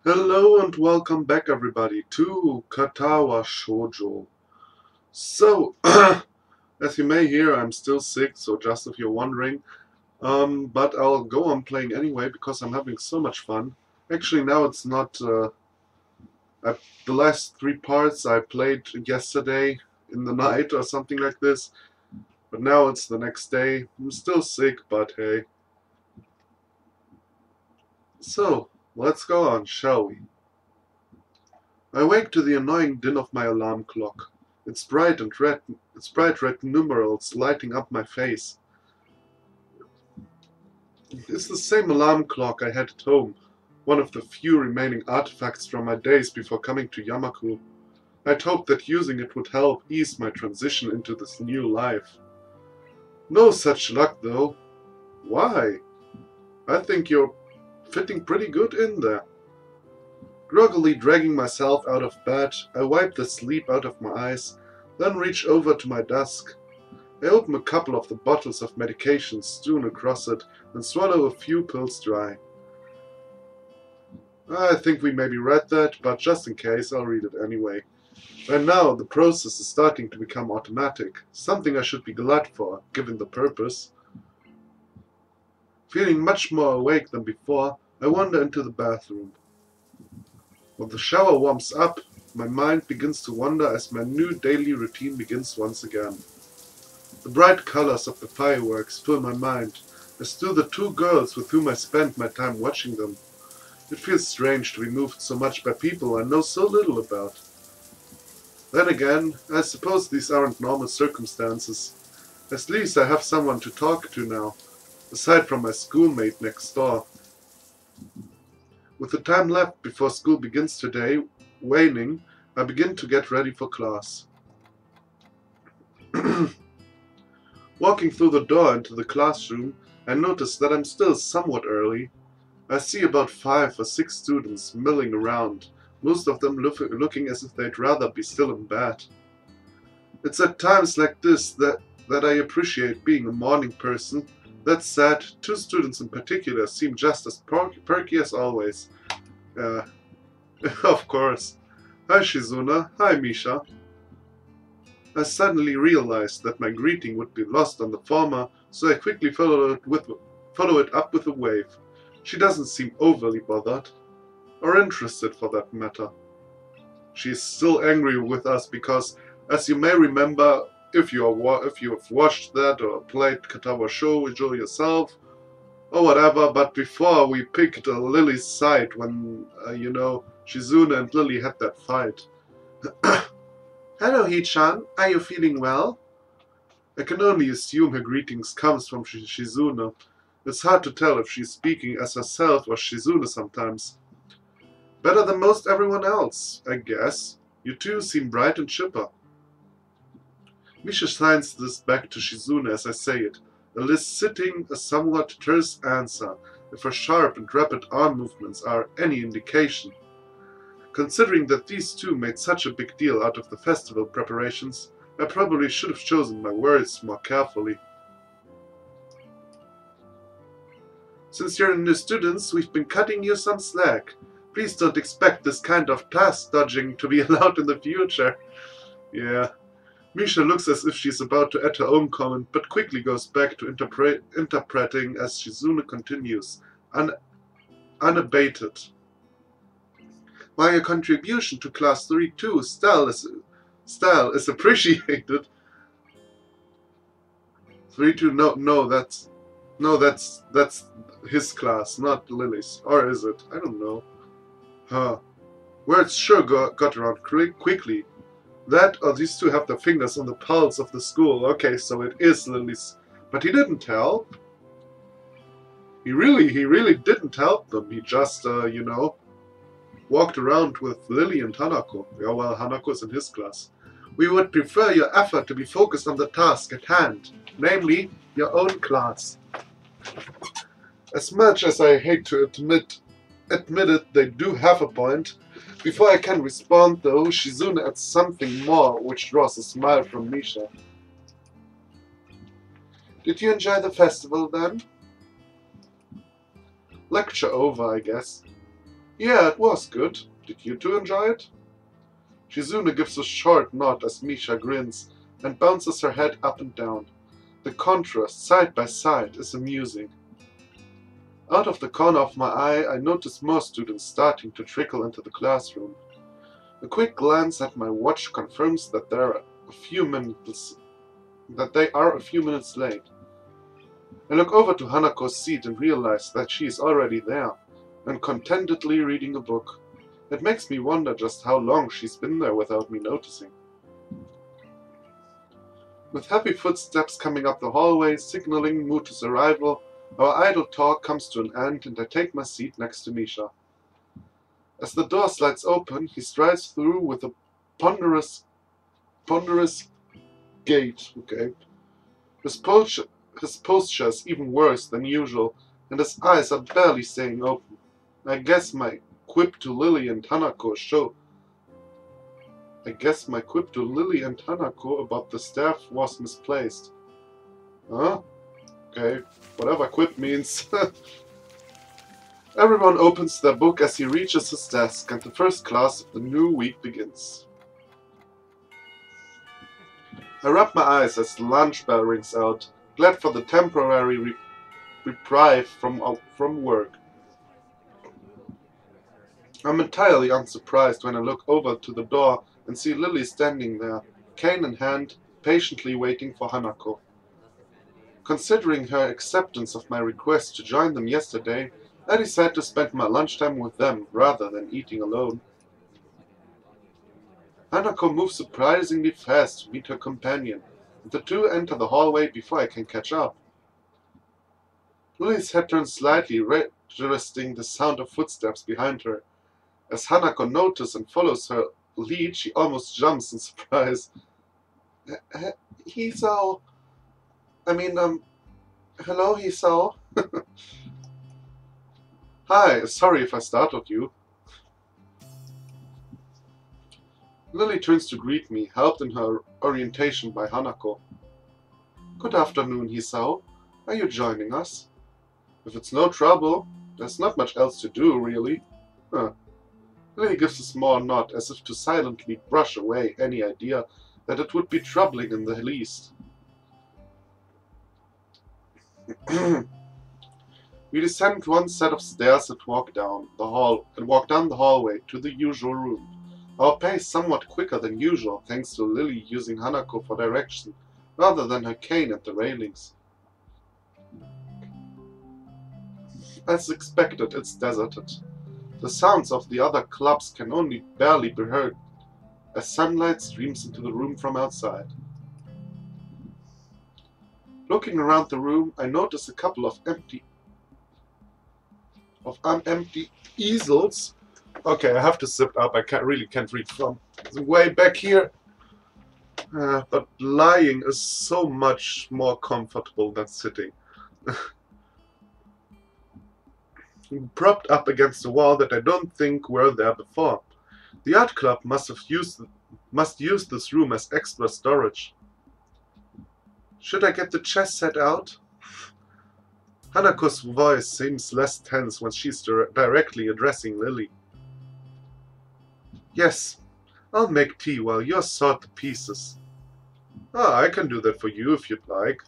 Hello and welcome back everybody to Katawa Shoujo. So, as you may hear, I'm still sick, so just if you're wondering, but I'll go on playing anyway because I'm having so much fun. Actually, now it's not, I, the last three parts I played yesterday in the night or something like this, but now it's the next day. I'm still sick, but hey. So, let's go on, shall we? I wake to the annoying din of my alarm clock. Its bright red numerals lighting up my face. It's the same alarm clock I had at home, one of the few remaining artifacts from my days before coming to Yamaku. I'd hoped that using it would help ease my transition into this new life. No such luck though. Why? I think you're fitting pretty good in there. Groggily dragging myself out of bed, I wipe the sleep out of my eyes, then reach over to my desk. I open a couple of the bottles of medication strewn across it and swallow a few pills dry. I think we maybe read that, but just in case, I'll read it anyway. By now, the process is starting to become automatic, something I should be glad for, given the purpose. Feeling much more awake than before, I wander into the bathroom. When the shower warms up, my mind begins to wander as my new daily routine begins once again. The bright colors of the fireworks fill my mind, as do the two girls with whom I spend my time watching them. It feels strange to be moved so much by people I know so little about. Then again, I suppose these aren't normal circumstances. At least I have someone to talk to now, aside from my schoolmate next door. With the time left before school begins today waning, I begin to get ready for class. Walking through the door into the classroom, I notice that I'm still somewhat early. I see about 5 or 6 students milling around, most of them looking as if they'd rather be still in bed. It's at times like this that I appreciate being a morning person. That said, 2 students in particular seem just as perky as always. Uh, of course. Hi Shizuna, hi Misha. I suddenly realized that my greeting would be lost on the former, so I quickly follow it up with a wave. She doesn't seem overly bothered, or interested for that matter. She is still angry with us because, as you may remember, if you have watched that or played Katawa Shoujo yourself, or whatever, but before we picked Lily's side when, Shizuna and Lily had that fight. Hello, Hichan. Are you feeling well? I can only assume her greetings comes from Shizuna. It's hard to tell if she's speaking as herself or Shizuna sometimes. Better than most everyone else, I guess. You two seem bright and chipper. Misha signs this back to Shizuna as I say it, eliciting a somewhat terse answer, if her sharp and rapid arm movements are any indication. Considering that these two made such a big deal out of the festival preparations, I probably should have chosen my words more carefully. Since you're new students, we've been cutting you some slack. Please don't expect this kind of task dodging to be allowed in the future. Yeah. Misha looks as if she's about to add her own comment, but quickly goes back to interpreting as Shizuna continues, unabated. While your contribution to Class 3-2 style is appreciated. 3-2, that's his class, not Lily's. Or is it? I don't know. Huh. Words sure got around quickly. That or these two have their fingers on the pulse of the school. Okay, so it is Lily's. But he didn't help. He really didn't help them. He just, walked around with Lily and Hanako. Yeah, well, Hanako's in his class. We would prefer your effort to be focused on the task at hand, namely, your own class. As much as I hate to admit it, they do have a point. Before I can respond, though, Shizuna adds something more, which draws a smile from Misha. Did you enjoy the festival, then? Lecture over, I guess. Yeah, it was good. Did you two enjoy it? Shizune gives a short nod as Misha grins and bounces her head up and down. The contrast, side by side, is amusing. Out of the corner of my eye, I notice more students starting to trickle into the classroom. A quick glance at my watch confirms that they are a few minutes late. I look over to Hanako's seat and realize that she is already there and contentedly reading a book. It makes me wonder just how long she's been there without me noticing. With heavy footsteps coming up the hallway, signaling Muto's arrival, our idle talk comes to an end and I take my seat next to Misha. As the door slides open, he strides through with a ponderous gait. Okay. His posture is even worse than usual, and his eyes are barely staying open. I guess my quip to Lily and Hanako about the staff was misplaced. Huh? Okay, whatever quip means. Everyone opens their book as he reaches his desk and the first class of the new week begins. I rub my eyes as the lunch bell rings out, glad for the temporary reprieve from work. I'm entirely unsurprised when I look over to the door and see Lily standing there, cane in hand, patiently waiting for Hanako. Considering her acceptance of my request to join them yesterday, I decide to spend my lunchtime with them rather than eating alone. Hanako moves surprisingly fast to meet her companion, and the two enter the hallway before I can catch up. Lily's head turns slightly, registering the sound of footsteps behind her. As Hanako notices and follows her lead, she almost jumps in surprise. Hisao... hello, Hisao? Hi, sorry if I startled you. Lily turns to greet me, helped in her orientation by Hanako. Good afternoon, Hisao. Are you joining us? If it's no trouble, there's not much else to do, really. Huh. Lily gives a small nod, as if to silently brush away any idea that it would be troubling in the least. We descend one set of stairs and walk down the hallway to the usual room. Our pace somewhat quicker than usual, thanks to Lily using Hanako for direction, rather than her cane at the railings. As expected, it's deserted. The sounds of the other clubs can only barely be heard as sunlight streams into the room from outside. Looking around the room, I notice a couple of empty easels. Okay, I have to sit up. I really can't read from way back here. But lying is so much more comfortable than sitting. Propped up against a wall that I don't think were there before. The art club must use this room as extra storage. Should I get the chess set out? Hanako's voice seems less tense when she's directly addressing Lily. Yes, I'll make tea while you sort the pieces. I can do that for you if you'd like.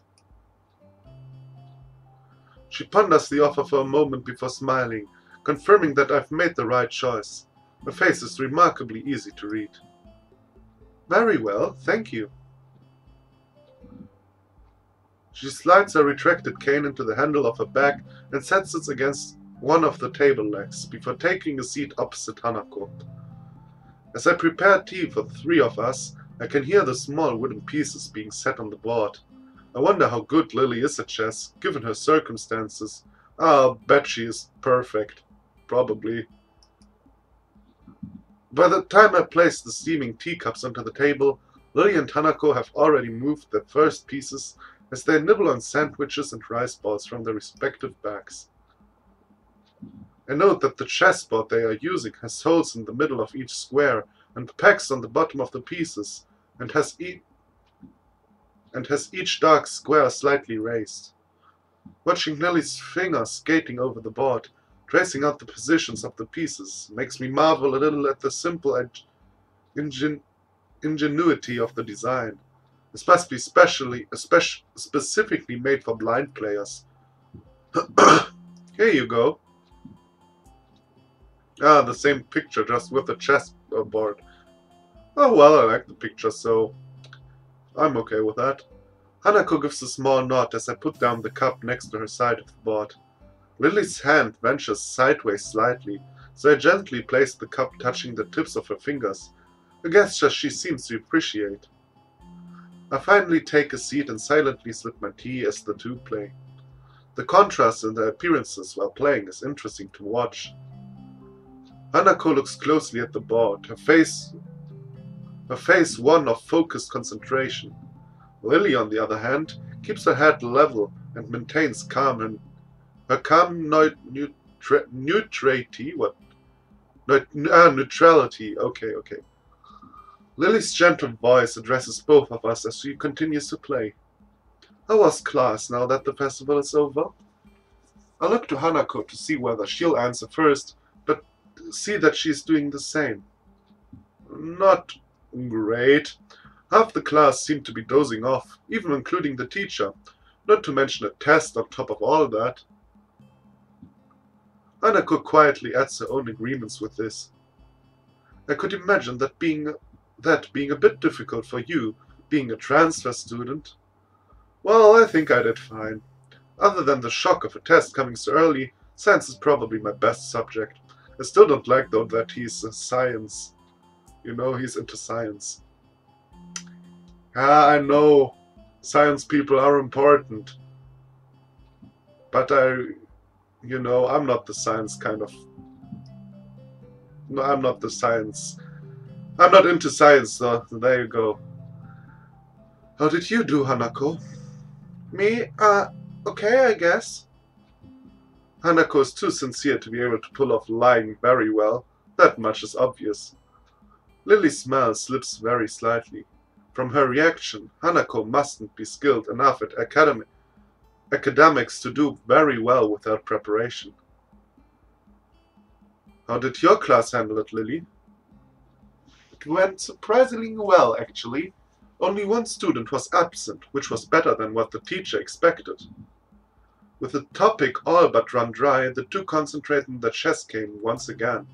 She ponders the offer for a moment before smiling, confirming that I've made the right choice. Her face is remarkably easy to read. Very well, thank you. She slides her retracted cane into the handle of her bag and sets it against one of the table legs, before taking a seat opposite Hanako. As I prepare tea for the three of us, I can hear the small wooden pieces being set on the board. I wonder how good Lily is at chess, given her circumstances. I'll bet she is perfect. Probably. By the time I place the steaming teacups onto the table, Lily and Hanako have already moved their first pieces as they nibble on sandwiches and rice balls from their respective bags. I note that the chessboard they are using has holes in the middle of each square and pegs on the bottom of the pieces, and has each dark square slightly raised. Watching Lily's fingers skating over the board, tracing out the positions of the pieces. Makes me marvel a little at the simple ingenuity of the design. This must be specifically made for blind players. Here you go. Ah, the same picture, just with a chessboard. Oh well, I like the picture, so I'm okay with that. Hanako gives a small nod as I put down the cup next to her side of the board. Lily's hand ventures sideways slightly, so I gently place the cup touching the tips of her fingers, a gesture she seems to appreciate. I finally take a seat and silently sip my tea as the two play. The contrast in their appearances while playing is interesting to watch. Hanako looks closely at the board, her face one of focused concentration. Lily, on the other hand, keeps her head level and maintains neutrality. What? Neutrality. Okay. Lily's gentle voice addresses both of us as she continues to play. How was class now that the festival is over? I look to Hanako to see whether she'll answer first, but see that she's doing the same. Not great. Half the class seemed to be dozing off, even including the teacher, not to mention a test on top of all that. Hanako quietly adds her own agreements with this. I could imagine that being a bit difficult for you, being a transfer student. Well, I think I did fine. Other than the shock of a test coming so early, science is probably my best subject. I still don't like, though, that he's science. You know, he's into science. I know science people are important. But I'm not the science kind of... No, I'm not the science... I'm not into science, so there you go. How did you do, Hanako? Me? Okay, I guess. Hanako is too sincere to be able to pull off lying very well. That much is obvious. Lily's smile slips very slightly. From her reaction, Hanako mustn't be skilled enough at academics to do very well without preparation. How did your class handle it, Lily? It went surprisingly well, actually. Only one student was absent, which was better than what the teacher expected. With the topic all but run dry, the two concentrated on the chess game once again.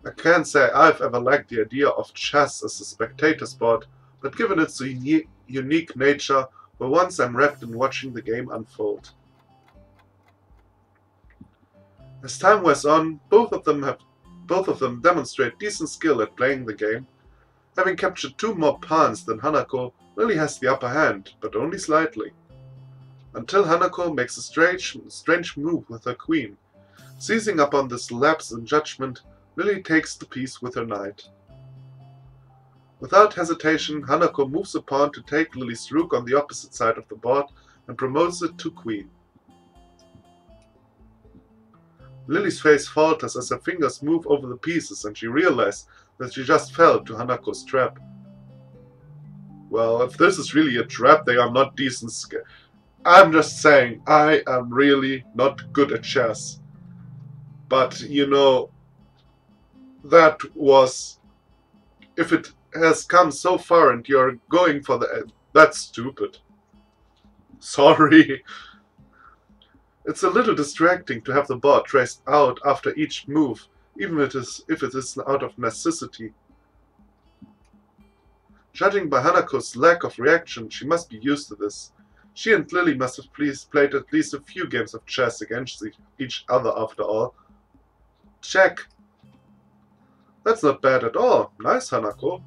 I can't say I've ever liked the idea of chess as a spectator sport, but given its unique nature, for once I'm wrapped in watching the game unfold. As time wears on, both of them demonstrate decent skill at playing the game. Having captured 2 more pawns than Hanako, Lily has the upper hand, but only slightly. Until Hanako makes a strange move with her queen. Seizing upon this lapse in judgment, Lily takes the piece with her knight. Without hesitation, Hanako moves a pawn to take Lily's rook on the opposite side of the board and promotes it to queen. Lily's face falters as her fingers move over the pieces and she realizes that she just fell to Hanako's trap. Well, if this is really a trap, they are not decent. I'm just saying, I am really not good at chess. But, you know, that was... If it has come so far and you're going for the... That's stupid. Sorry. It's a little distracting to have the board traced out after each move, even if it is out of necessity. Judging by Hanako's lack of reaction, she must be used to this. She and Lily must have played at least a few games of chess against each other after all. Check. That's not bad at all. Nice, Hanako.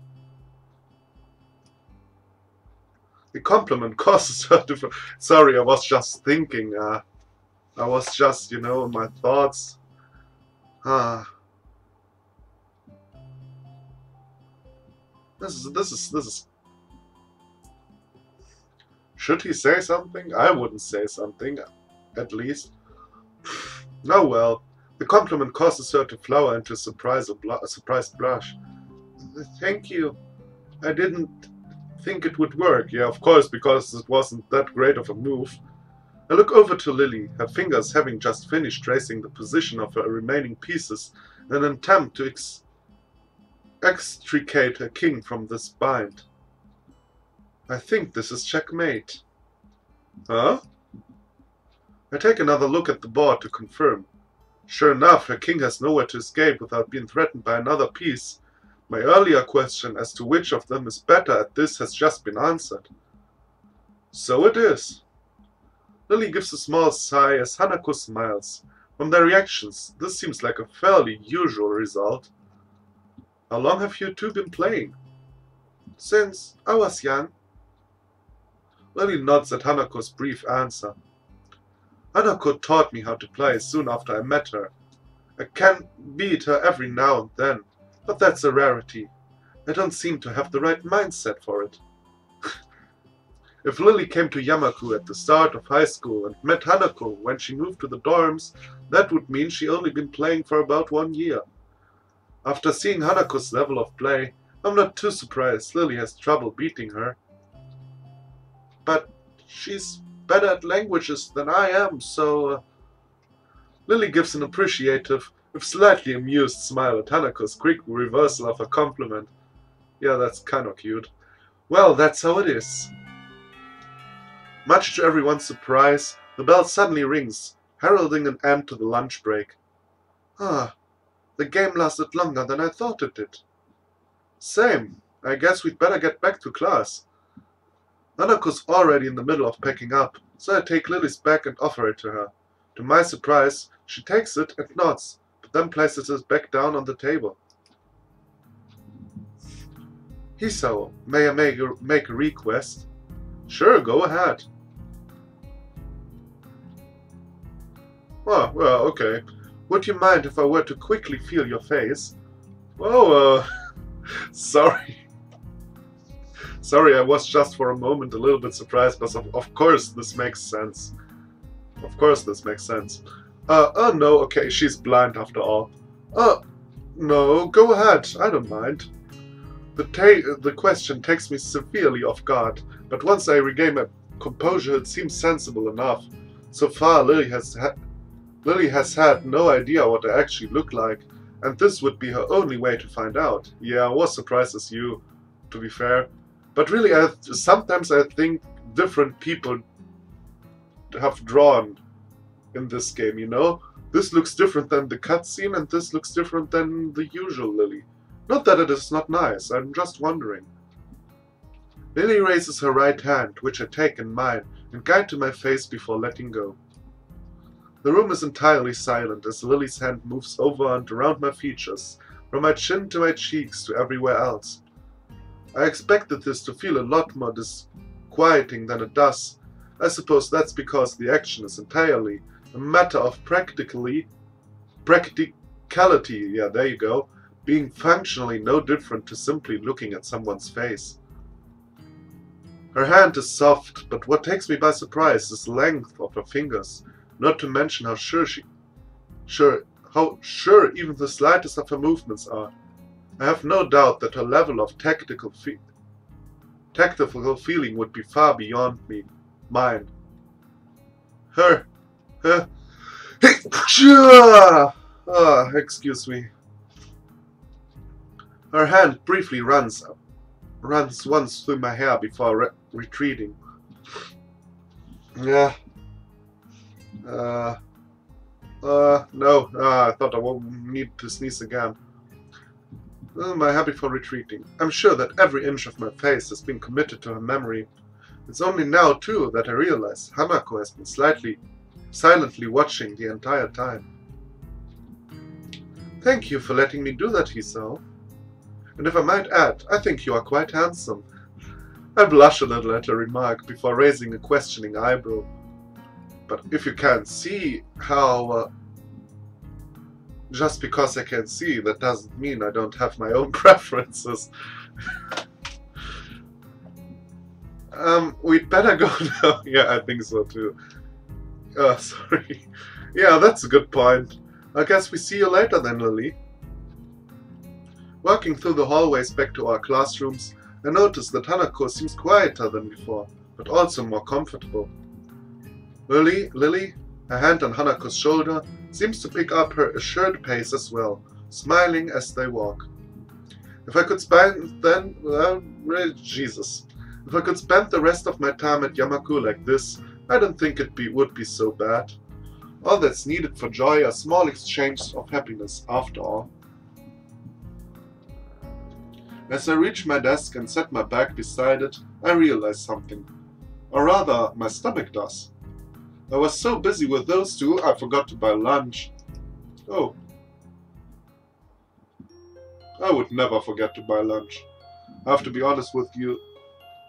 The compliment causes her to... Sorry, I was just thinking. I was just, in my thoughts. This is... Should he say something? I wouldn't say something, at least. Oh well. The compliment causes her to flower into a surprised blush. Thank you. I didn't think it would work. Yeah, of course, because it wasn't that great of a move. I look over to Lily, her fingers having just finished tracing the position of her remaining pieces in an attempt to extricate her king from this bind. I think this is checkmate. Huh? I take another look at the board to confirm. Sure enough, her king has nowhere to escape without being threatened by another piece. My earlier question as to which of them is better at this has just been answered. So it is. Lily gives a small sigh as Hanako smiles. From their reactions, this seems like a fairly usual result. How long have you two been playing? Since I was young. Lily nods at Hanako's brief answer. Hanako taught me how to play soon after I met her. I can beat her every now and then, but that's a rarity. I don't seem to have the right mindset for it. If Lily came to Yamaku at the start of high school and met Hanako when she moved to the dorms, that would mean she only been playing for about 1 year. After seeing Hanako's level of play, I'm not too surprised Lily has trouble beating her. But she's better at languages than I am, so... Lily gives an appreciative, if slightly amused smile at Hanako's quick reversal of a compliment. Yeah, that's kinda cute. Well, that's how it is. Much to everyone's surprise, the bell suddenly rings, heralding an end to the lunch break. Ah, the game lasted longer than I thought it did. Same. I guess we'd better get back to class. Hanako's already in the middle of packing up, so I take Lily's bag and offer it to her. To my surprise, she takes it and nods, but then places it back down on the table. Hisao, may I make a request? Sure, go ahead. Oh, well, okay. Would you mind if I were to quickly feel your face? Oh, sorry. Sorry, I was just for a moment a little bit surprised, but of course this makes sense. Of course this makes sense. Oh no, okay, she's blind after all. No, go ahead, I don't mind. The question takes me severely off guard, but once I regain my composure it seems sensible enough. So far Lily has had no idea what I actually look like, and this would be her only way to find out. Yeah, I was surprised as you, to be fair. But really, sometimes I think different people have drawn in this game, you know? This looks different than the cutscene, and this looks different than the usual Lily. Not that it is not nice, I'm just wondering. Lily raises her right hand, which I take in mine, and guide to my face before letting go. The room is entirely silent as Lily's hand moves over and around my features, from my chin to my cheeks to everywhere else. I expected this to feel a lot more disquieting than it does. I suppose that's because the action is entirely a matter of practicality, yeah, there you go, being functionally no different to simply looking at someone's face. Her hand is soft, but what takes me by surprise is the length of her fingers, not to mention how sure even the slightest of her movements are. I have no doubt that her level of tactile feeling would be far beyond mine. Excuse me. Her hand briefly runs once through my hair before retreating. Yeah. No. I thought I won't need to sneeze again. Am I happy for retreating? I'm sure that every inch of my face has been committed to her memory. It's only now, too, that I realize Hanako has been silently watching the entire time. Thank you for letting me do that, Hisao. And if I might add, I think you are quite handsome. I blush a little at her remark before raising a questioning eyebrow. But if you can't see how... just because I can see, that doesn't mean I don't have my own preferences. We'd better go now. Yeah, I think so too. Sorry. Yeah, that's a good point. I guess we see you later then, Lily. Walking through the hallways back to our classrooms, I noticed that Hanako seems quieter than before, but also more comfortable. Lily, a hand on Hanako's shoulder, seems to pick up her assured pace as well, smiling as they walk. If I could spend Jesus. If I could spend the rest of my time at Yamaku like this, I don't think would be so bad. All that's needed for joy are small exchanges of happiness, after all. As I reach my desk and set my bag beside it, I realize something. Or rather, my stomach does. I was so busy with those two, I forgot to buy lunch. Oh. I would never forget to buy lunch. I have to be honest with you.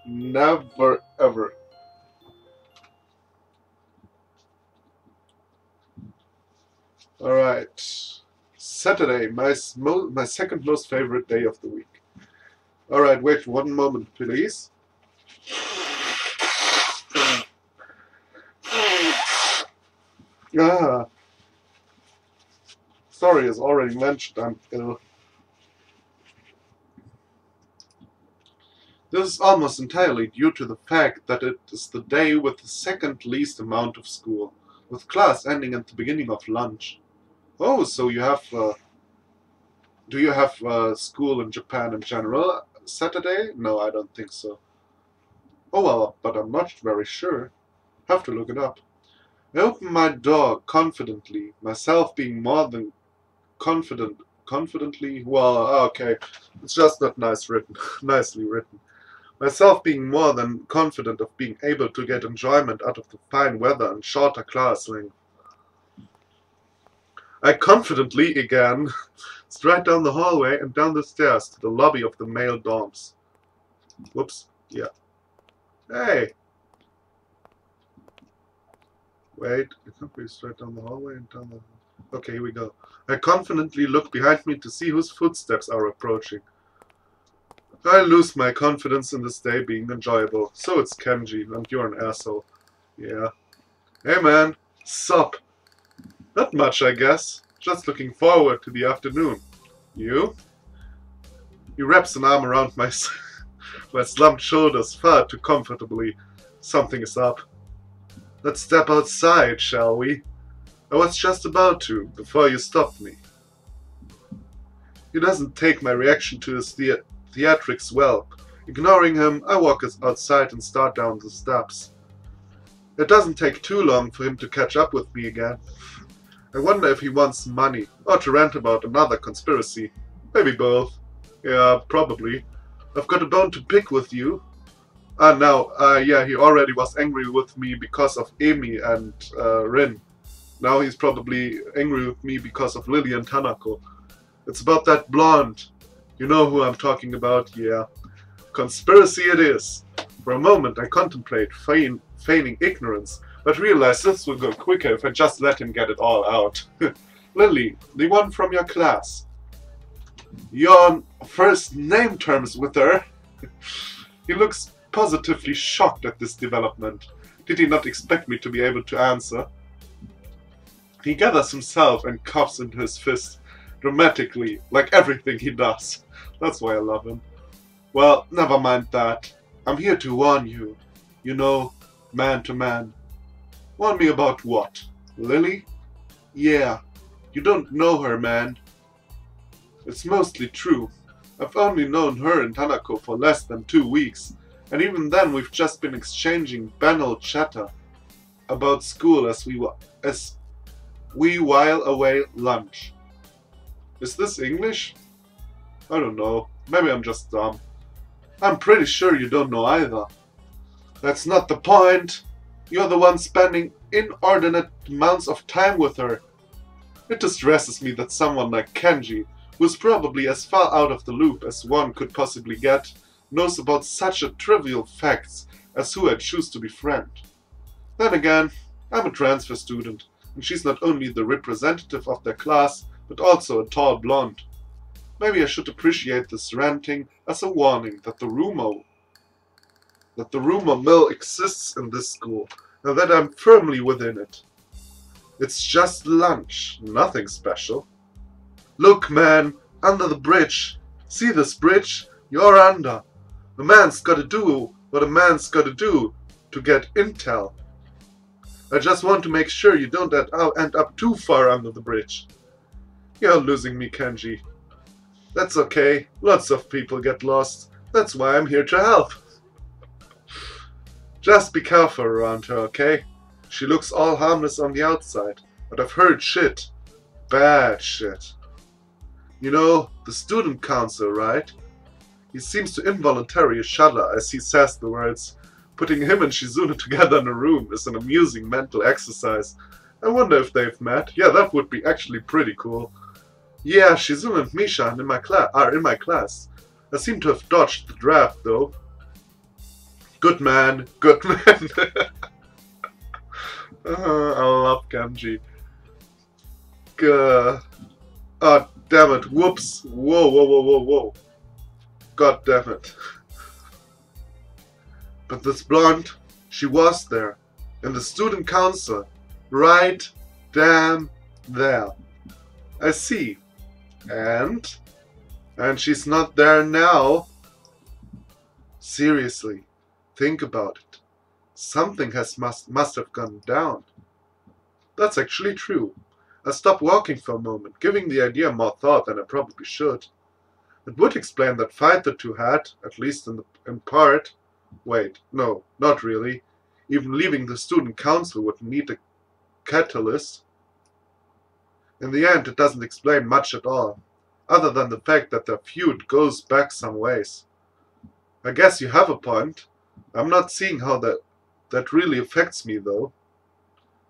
Never, ever. Alright. Saturday, my second most favorite day of the week. Alright, wait one moment, please. Ah. Sorry, as already mentioned, I'm ill. This is almost entirely due to the fact that it is the day with the second least amount of school, with class ending at the beginning of lunch. Oh, so you have, do you have school in Japan in general Saturday? No, I don't think so. Oh well, but I'm not very sure. Have to look it up. I open my door confidently, myself being more than confidently, well, okay, it's just not nicely written. Myself being more than confident of being able to get enjoyment out of the fine weather and shorter class length. I confidently, again, stride down the hallway and down the stairs to the lobby of the male dorms. Whoops, yeah. Hey! Wait, I can't be straight down the hallway and down the... Okay, here we go. I confidently look behind me to see whose footsteps are approaching. I lose my confidence in this day being enjoyable. So it's Kenji, and you're an asshole. Yeah. Hey man, sup? Not much, I guess. Just looking forward to the afternoon. You? He wraps an arm around my slumped shoulders far too comfortably. Something is up. Let's step outside, shall we? I was just about to, before you stopped me. He doesn't take my reaction to his theatrics well. Ignoring him, I walk outside and start down the steps. It doesn't take too long for him to catch up with me again. I wonder if he wants money, or to rant about another conspiracy. Maybe both. Yeah, probably. I've got a bone to pick with you. Yeah, he already was angry with me because of Emi and Rin. Now he's probably angry with me because of Lily and Tanako. It's about that blonde. You know who I'm talking about, yeah. Conspiracy it is. For a moment I contemplate feigning ignorance, but realize this will go quicker if I just let him get it all out. Lily, the one from your class. You're on first name terms with her. He looks positively shocked at this development. Did he not expect me to be able to answer? He gathers himself and coughs into his fist, dramatically, like everything he does. That's why I love him. Well, never mind that. I'm here to warn you. You know, man to man. Warn me about what? Lily? Yeah, you don't know her, man. It's mostly true. I've only known her and Tanako for less than 2 weeks, and even then we've just been exchanging banal chatter about school as we while away lunch. Is this English? I don't know. Maybe I'm just dumb. I'm pretty sure you don't know either. That's not the point. You're the one spending inordinate amounts of time with her. It distresses me that someone like Kenji, who's probably as far out of the loop as one could possibly get, knows about such a trivial facts as who I choose to befriend. Then again, I'm a transfer student, and she's not only the representative of their class, but also a tall blonde. Maybe I should appreciate this ranting as a warning that the rumor mill exists in this school, and that I'm firmly within it. It's just lunch, nothing special. Look, man, under the bridge. See this bridge? You're under. A man's gotta do what a man's gotta do to get intel. I just want to make sure you don't end up too far under the bridge. You're losing me, Kenji. That's okay. Lots of people get lost. That's why I'm here to help. Just be careful around her, okay? She looks all harmless on the outside, but I've heard shit. Bad shit. You know, the student council, right? He seems to involuntarily shudder as he says the words. Putting him and Shizune together in a room is an amusing mental exercise. I wonder if they've met. Yeah, that would be actually pretty cool. Yeah, Shizune and Misha are in my class. I seem to have dodged the draft, though. Good man, good man. I love Kenji. Oh, damn it. Whoops. Whoa, whoa, whoa, whoa, whoa. God damn it. But this blonde, she was there. In the student council. Right damn there. I see. And she's not there now. Seriously, think about it. Something must have gone down. That's actually true. I stopped walking for a moment, giving the idea more thought than I probably should. It would explain that fight the two had, at least in part. Wait, no, not really. Even leaving the student council would need a catalyst. In the end, it doesn't explain much at all, other than the fact that their feud goes back some ways. I guess you have a point. I'm not seeing how that really affects me, though.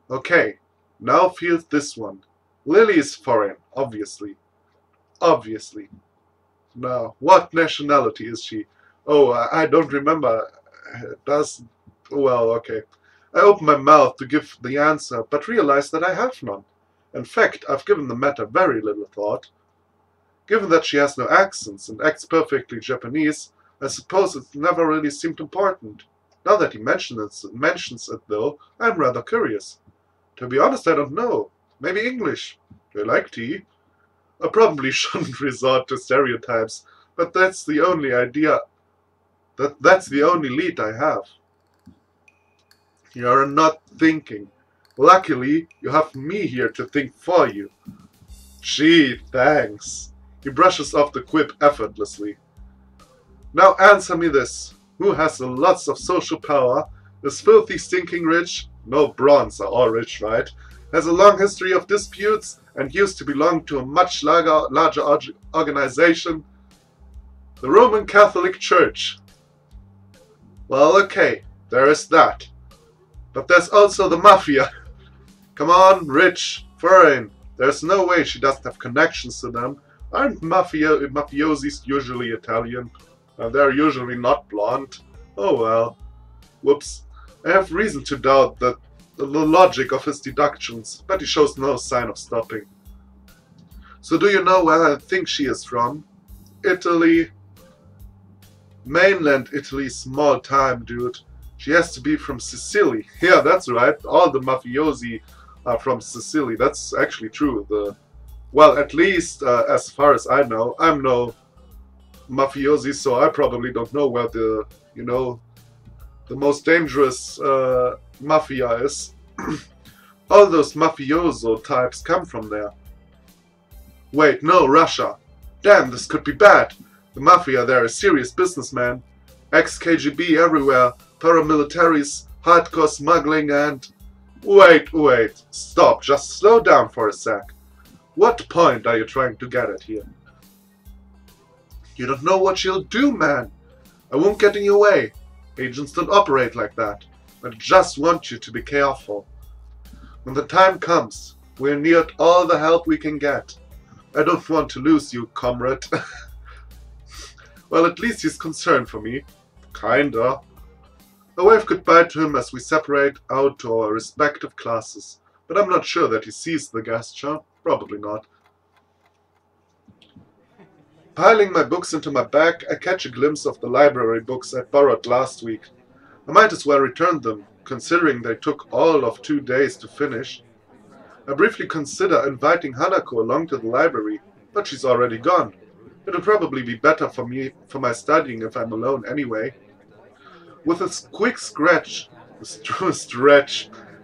Okay, now feel this one. Lily is foreign, obviously. Obviously. Now, what nationality is she? Oh, I don't remember. Well, okay. I opened my mouth to give the answer, but realized that I have none. In fact, I've given the matter very little thought. Given that she has no accents and acts perfectly Japanese, I suppose it never really seemed important. Now that he mentions it though, I'm rather curious. To be honest, I don't know. Maybe English. Do you like tea? I probably shouldn't resort to stereotypes, but that's the only that's the only lead I have. You're not thinking. Luckily, you have me here to think for you. Gee, thanks. He brushes off the quip effortlessly. Now answer me this. Who has lots of social power, is filthy stinking rich, no bronze are all rich, right, has a long history of disputes, and used to belong to a much larger organization? The Roman Catholic Church. Well, okay, there is that. But there's also the Mafia. Come on, rich, foreign. There's no way she doesn't have connections to them. Aren't mafiosis usually Italian? They're usually not blonde. Oh well. Whoops. I have reason to doubt the logic of his deductions, but he shows no sign of stopping. So do you know where I think she is from? Italy. Mainland Italy, small time, dude. She has to be from Sicily. Yeah, that's right. All the mafiosi are from Sicily. That's actually true. Well, at least as far as I know, I'm no mafiosi, so I probably don't know where the most dangerous mafia is. All those mafioso types come from there. Wait, no, Russia. Damn, this could be bad. The mafia there is serious businessmen. Ex-KGB everywhere, paramilitaries, hardcore smuggling and... Wait, stop, just slow down for a sec. What point are you trying to get at here? You don't know what she'll do, man. I won't get in your way. Agents don't operate like that. I just want you to be careful. When the time comes, we'll need all the help we can get. I don't want to lose you, comrade. Well, at least he's concerned for me. Kinda. I wave goodbye to him as we separate out to our respective classes, but I'm not sure that he sees the gesture. Probably not. Piling my books into my bag, I catch a glimpse of the library books I borrowed last week. I might as well return them, considering they took all of 2 days to finish. I briefly consider inviting Hanako along to the library, but she's already gone. It'll probably be better for my studying if I'm alone anyway. With a quick stretch,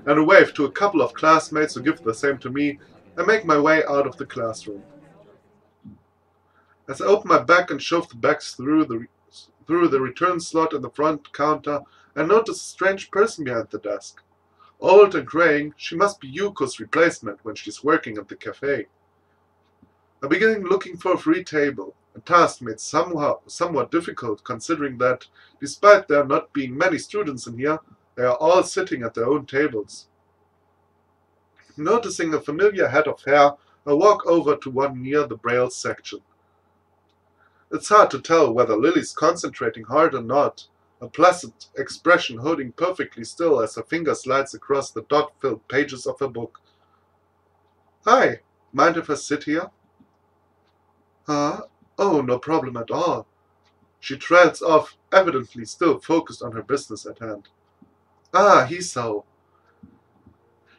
and a wave to a couple of classmates who give the same to me, I make my way out of the classroom. As I open my bag and shove the bags through the return slot in the front counter, I notice a strange person behind the desk. Old and graying, she must be Yuko's replacement when she's working at the cafe. I begin looking for a free table, a task made somewhat difficult considering that, despite there not being many students in here, they are all sitting at their own tables. Noticing a familiar head of hair, I walk over to one near the Braille section. It's hard to tell whether Lily's concentrating hard or not, a placid expression holding perfectly still as her finger slides across the dot-filled pages of her book. "Hi, mind if I sit here?" "Huh? Oh, no problem at all." She trails off, evidently still focused on her business at hand. "Ah, Hiso."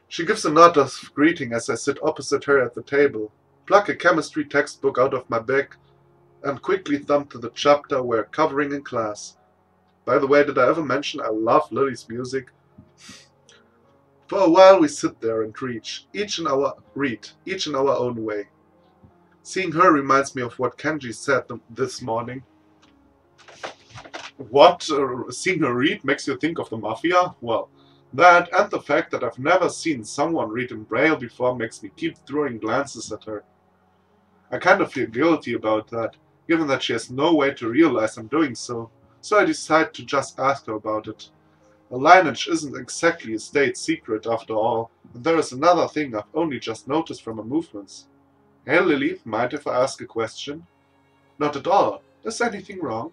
She gives a nod of greeting as I sit opposite her at the table, pluck a chemistry textbook out of my bag, and quickly thumb to the chapter we're covering in class. By the way, did I ever mention I love Lily's music? For a while we sit there and read, each in our own way. Seeing her reminds me of what Kenji said this morning. What? Seeing her read makes you think of the Mafia? Well, that and the fact that I've never seen someone read in Braille before makes me keep throwing glances at her. I kind of feel guilty about that, given that she has no way to realize I'm doing so I decide to just ask her about it. A lineage isn't exactly a state secret after all, and there is another thing I've only just noticed from her movements. "Hey Lily, mind if I ask a question?" "Not at all. Is anything wrong?"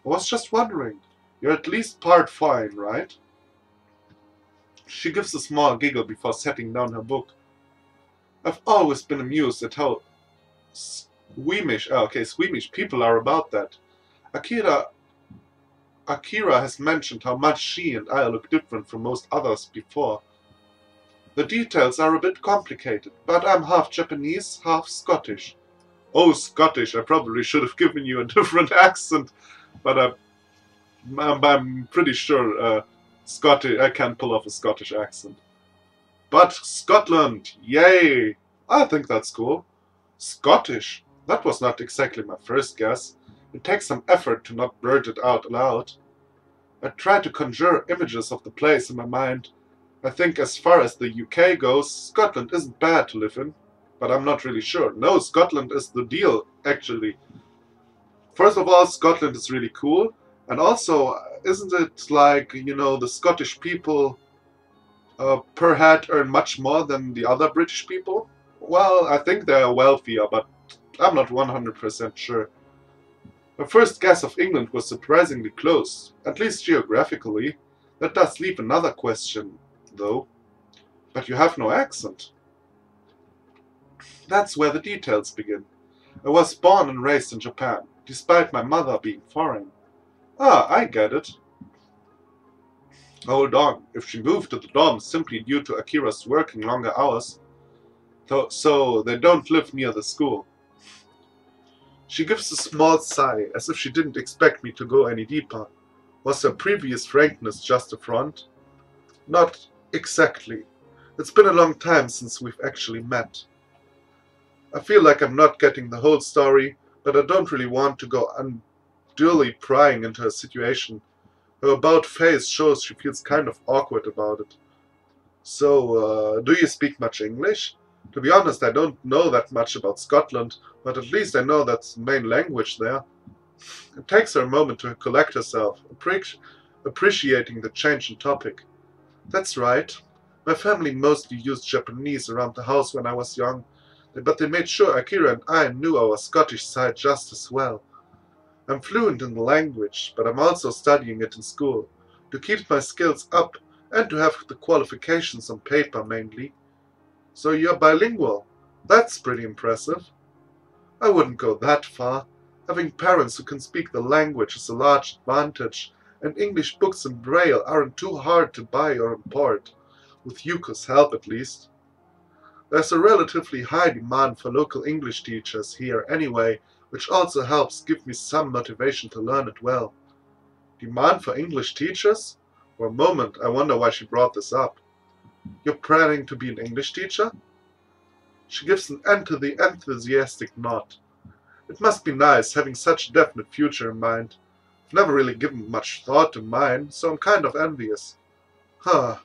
"I was just wondering. You're at least part fine, right?" She gives a small giggle before setting down her book. "I've always been amused at how squeamish people are about that. Akira has mentioned how much she and I look different from most others before. The details are a bit complicated, but I'm half Japanese, half Scottish." "Oh, Scottish, I probably should have given you a different accent, but I'm pretty sure Scottish. I can pull off a Scottish accent." "But Scotland, yay! I think that's cool." "Scottish? That was not exactly my first guess. It takes some effort to not blurt it out loud." I try to conjure images of the place in my mind. I think as far as the UK goes, Scotland isn't bad to live in, but I'm not really sure. No, Scotland is the deal, actually. First of all, Scotland is really cool, and also, isn't it like, the Scottish people per head earn much more than the other British people? Well, I think they are wealthier, but I'm not 100% sure. My first guess of England was surprisingly close, at least geographically. That does leave another question, though. "But you have no accent." That's where the details begin. I was born and raised in Japan, despite my mother being foreign. "Ah, I get it." Hold on, if she moved to the dorms simply due to Akira's working longer hours, so they don't live near the school. She gives a small sigh, as if she didn't expect me to go any deeper. Was her previous frankness just a front? Not exactly. It's been a long time since we've actually met. I feel like I'm not getting the whole story, but I don't really want to go unduly prying into her situation. Her about face shows she feels kind of awkward about it. "So, do you speak much English?" To be honest, I don't know that much about Scotland, but at least I know that's the main language there. It takes her a moment to collect herself, appreciating the change in topic. "That's right. My family mostly used Japanese around the house when I was young, but they made sure Akira and I knew our Scottish side just as well. I'm fluent in the language, but I'm also studying it in school, to keep my skills up and to have the qualifications on paper mainly." "So you're bilingual. That's pretty impressive." "I wouldn't go that far. Having parents who can speak the language is a large advantage, and English books in Braille aren't too hard to buy or import, with Yuko's help at least. There's a relatively high demand for local English teachers here anyway, which also helps give me some motivation to learn it well." "Demand for English teachers?" For a moment, I wonder why she brought this up. You're planning to be an English teacher? She gives an enthusiastic nod. It must be nice having such a definite future in mind. I've never really given much thought to mine, so I'm kind of envious. Huh.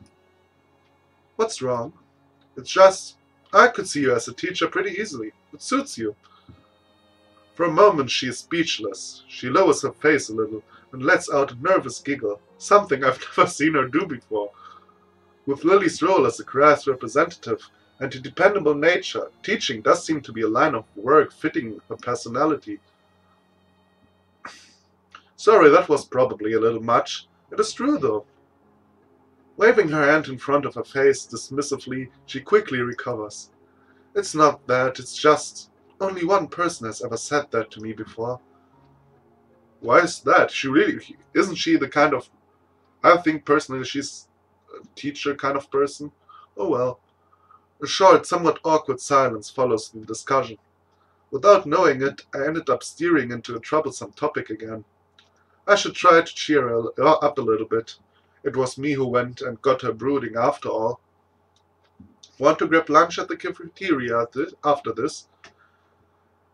What's wrong? It's just, I could see you as a teacher pretty easily. It suits you. For a moment she is speechless. She lowers her face a little and lets out a nervous giggle, something I've never seen her do before. With Lily's role as a class representative and her dependable nature, teaching does seem to be a line of work fitting her personality. Sorry, that was probably a little much. It is true, though. Waving her hand in front of her face dismissively, she quickly recovers. It's not that, it's just... Only one person has ever said that to me before. Why is that? Isn't she the kind of... I think personally she's a teacher kind of person. Oh well. A short, somewhat awkward silence follows the discussion. Without knowing it, I ended up steering into a troublesome topic again. I should try to cheer her up a little bit. It was me who went and got her brooding after all. Want to grab lunch at the cafeteria after this?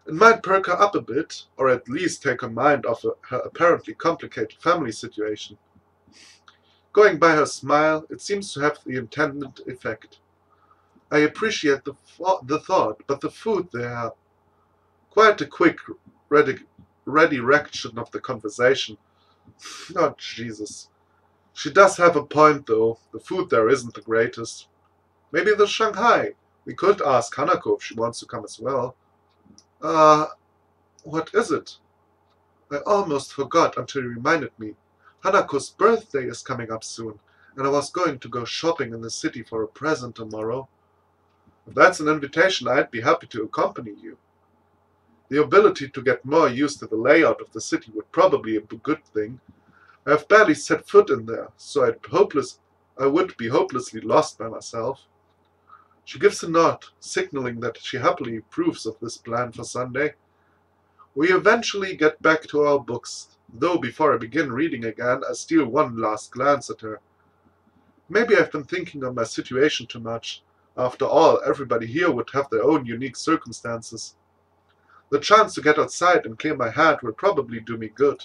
It might perk her up a bit, or at least take her mind off her apparently complicated family situation. Going by her smile, it seems to have the intended effect. I appreciate the thought, but the food there... Quite a quick, redirection of the conversation. Oh, Jesus. She does have a point, though. The food there isn't the greatest. Maybe the Shanghai. We could ask Hanako if she wants to come as well. What is it? I almost forgot until you reminded me. Hanako's birthday is coming up soon, and I was going to go shopping in the city for a present tomorrow. If that's an invitation, I'd be happy to accompany you. The ability to get more used to the layout of the city would probably be a good thing. I have barely set foot in there, so I would be hopelessly lost by myself. She gives a nod, signaling that she happily approves of this plan for Sunday. We eventually get back to our books, though before I begin reading again, I steal one last glance at her. Maybe I've been thinking of my situation too much. After all, everybody here would have their own unique circumstances. The chance to get outside and clear my head will probably do me good.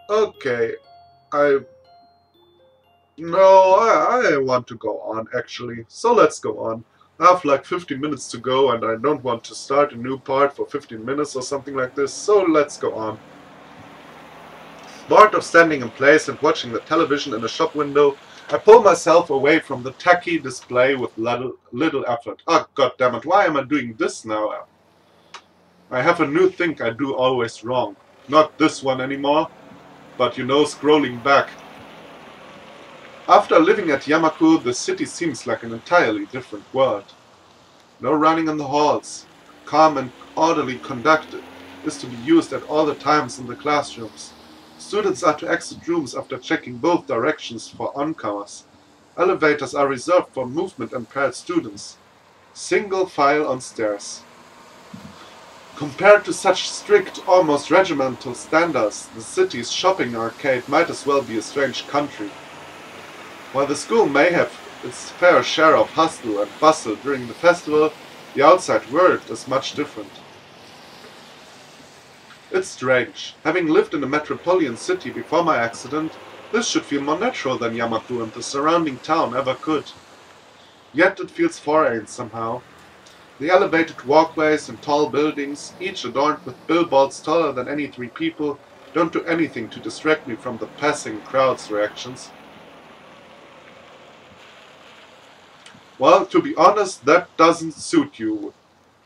Okay, I want to go on, actually. So let's go on. I have like 15 minutes to go and I don't want to start a new part for 15 minutes or something like this, so let's go on. Bored of standing in place and watching the television in a shop window, I pull myself away from the tacky display with little effort. Oh, goddammit, why am I doing this now? I have a new thing I do always wrong. Not this one anymore, but you know, scrolling back. After living at Yamaku, the city seems like an entirely different world. No running in the halls. Calm and orderly conduct is to be used at all the times in the classrooms. Students are to exit rooms after checking both directions for oncomers. Elevators are reserved for movement-impaired students. Single file on stairs. Compared to such strict, almost regimental standards, the city's shopping arcade might as well be a strange country. While the school may have its fair share of hustle and bustle during the festival, the outside world is much different. It's strange. Having lived in a metropolitan city before my accident, this should feel more natural than Yamaku and the surrounding town ever could. Yet it feels foreign somehow. The elevated walkways and tall buildings, each adorned with billboards taller than any three people, don't do anything to distract me from the passing crowd's reactions. Well, to be honest, that doesn't suit you.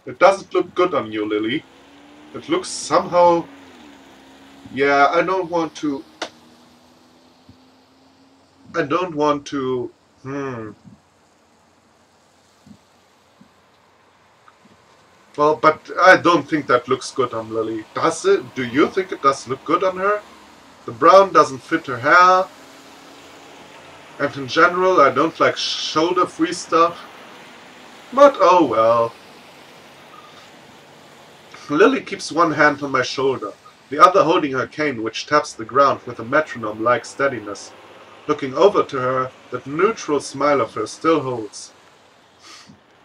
It doesn't look good on you, Lily. It looks somehow... Yeah, I don't want to... Well, but I don't think that looks good on Lily. Does it? Do you think it does look good on her? The brown doesn't fit her hair. And in general, I don't like shoulder-free stuff. But oh well. Lily keeps one hand on my shoulder. the other holding her cane which taps the ground with a metronome-like steadiness. Looking over to her, that neutral smile of hers still holds.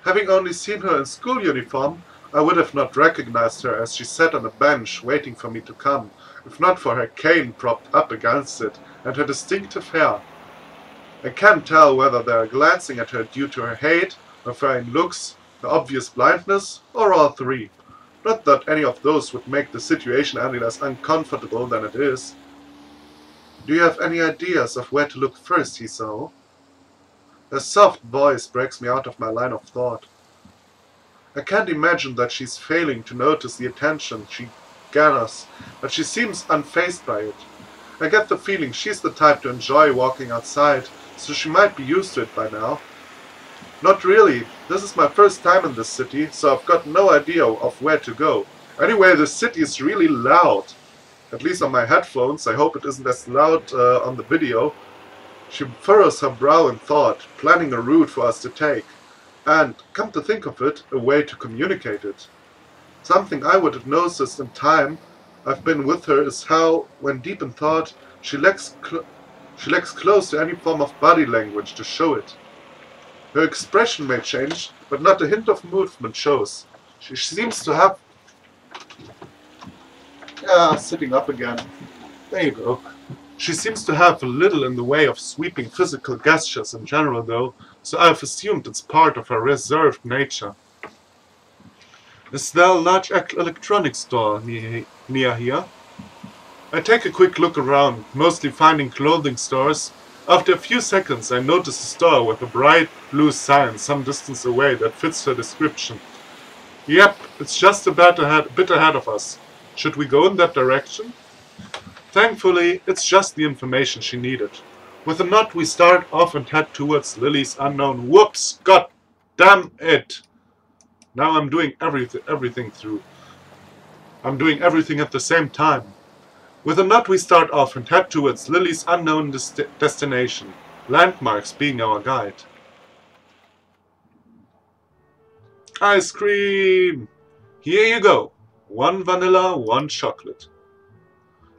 Having only seen her in school uniform, I would have not recognized her as she sat on a bench waiting for me to come, if not for her cane propped up against it and her distinctive hair. I can't tell whether they are glancing at her due to her hate, her fine looks, her obvious blindness, or all three. Not that any of those would make the situation any less uncomfortable than it is. Do you have any ideas of where to look first, Hisao? Her soft voice breaks me out of my line of thought. I can't imagine that she's failing to notice the attention she gathers, but she seems unfazed by it. I get the feeling she's the type to enjoy walking outside, so she might be used to it by now. Not really. This is my first time in this city, so I've got no idea of where to go. Anyway, the city is really loud. At least on my headphones. I hope it isn't as loud on the video. She furrows her brow in thought, planning a route for us to take. And, come to think of it, a way to communicate it. Something I would have noticed in time I've been with her is how, when deep in thought, she lacks close to any form of body language to show it. Her expression may change, but not a hint of movement shows. She seems to have... sitting up again. There you go. She seems to have little in the way of sweeping physical gestures in general, though, so I've assumed it's part of her reserved nature. Is there a large electronics store near here? I take a quick look around, mostly finding clothing stores. After a few seconds I notice a store with a bright blue sign some distance away that fits her description. Yep, it's just a bit ahead of us. Should we go in that direction? Thankfully, it's just the information she needed. With a nod we start off and head towards Lily's unknown. Whoops! God damn it! Now I'm doing everything at the same time. With a nod we start off and head towards Lily's unknown destination, landmarks being our guide. Ice cream! Here you go. 1 vanilla, 1 chocolate.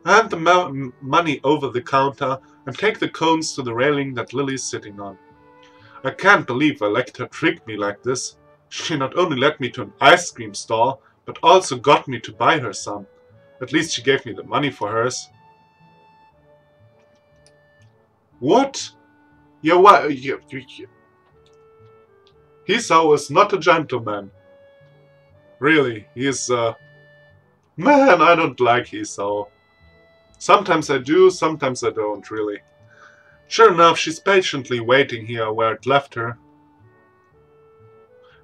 I hand the money over the counter and take the cones to the railing that Lily's sitting on. I can't believe I let her trick me like this. She not only led me to an ice cream store, but also got me to buy her some. At least she gave me the money for hers. What? Yeah, what? Hisao is not a gentleman. Really, he's Man, I don't like Hisao. Sometimes I do, sometimes I don't, really. Sure enough, she's patiently waiting here where I'd left her.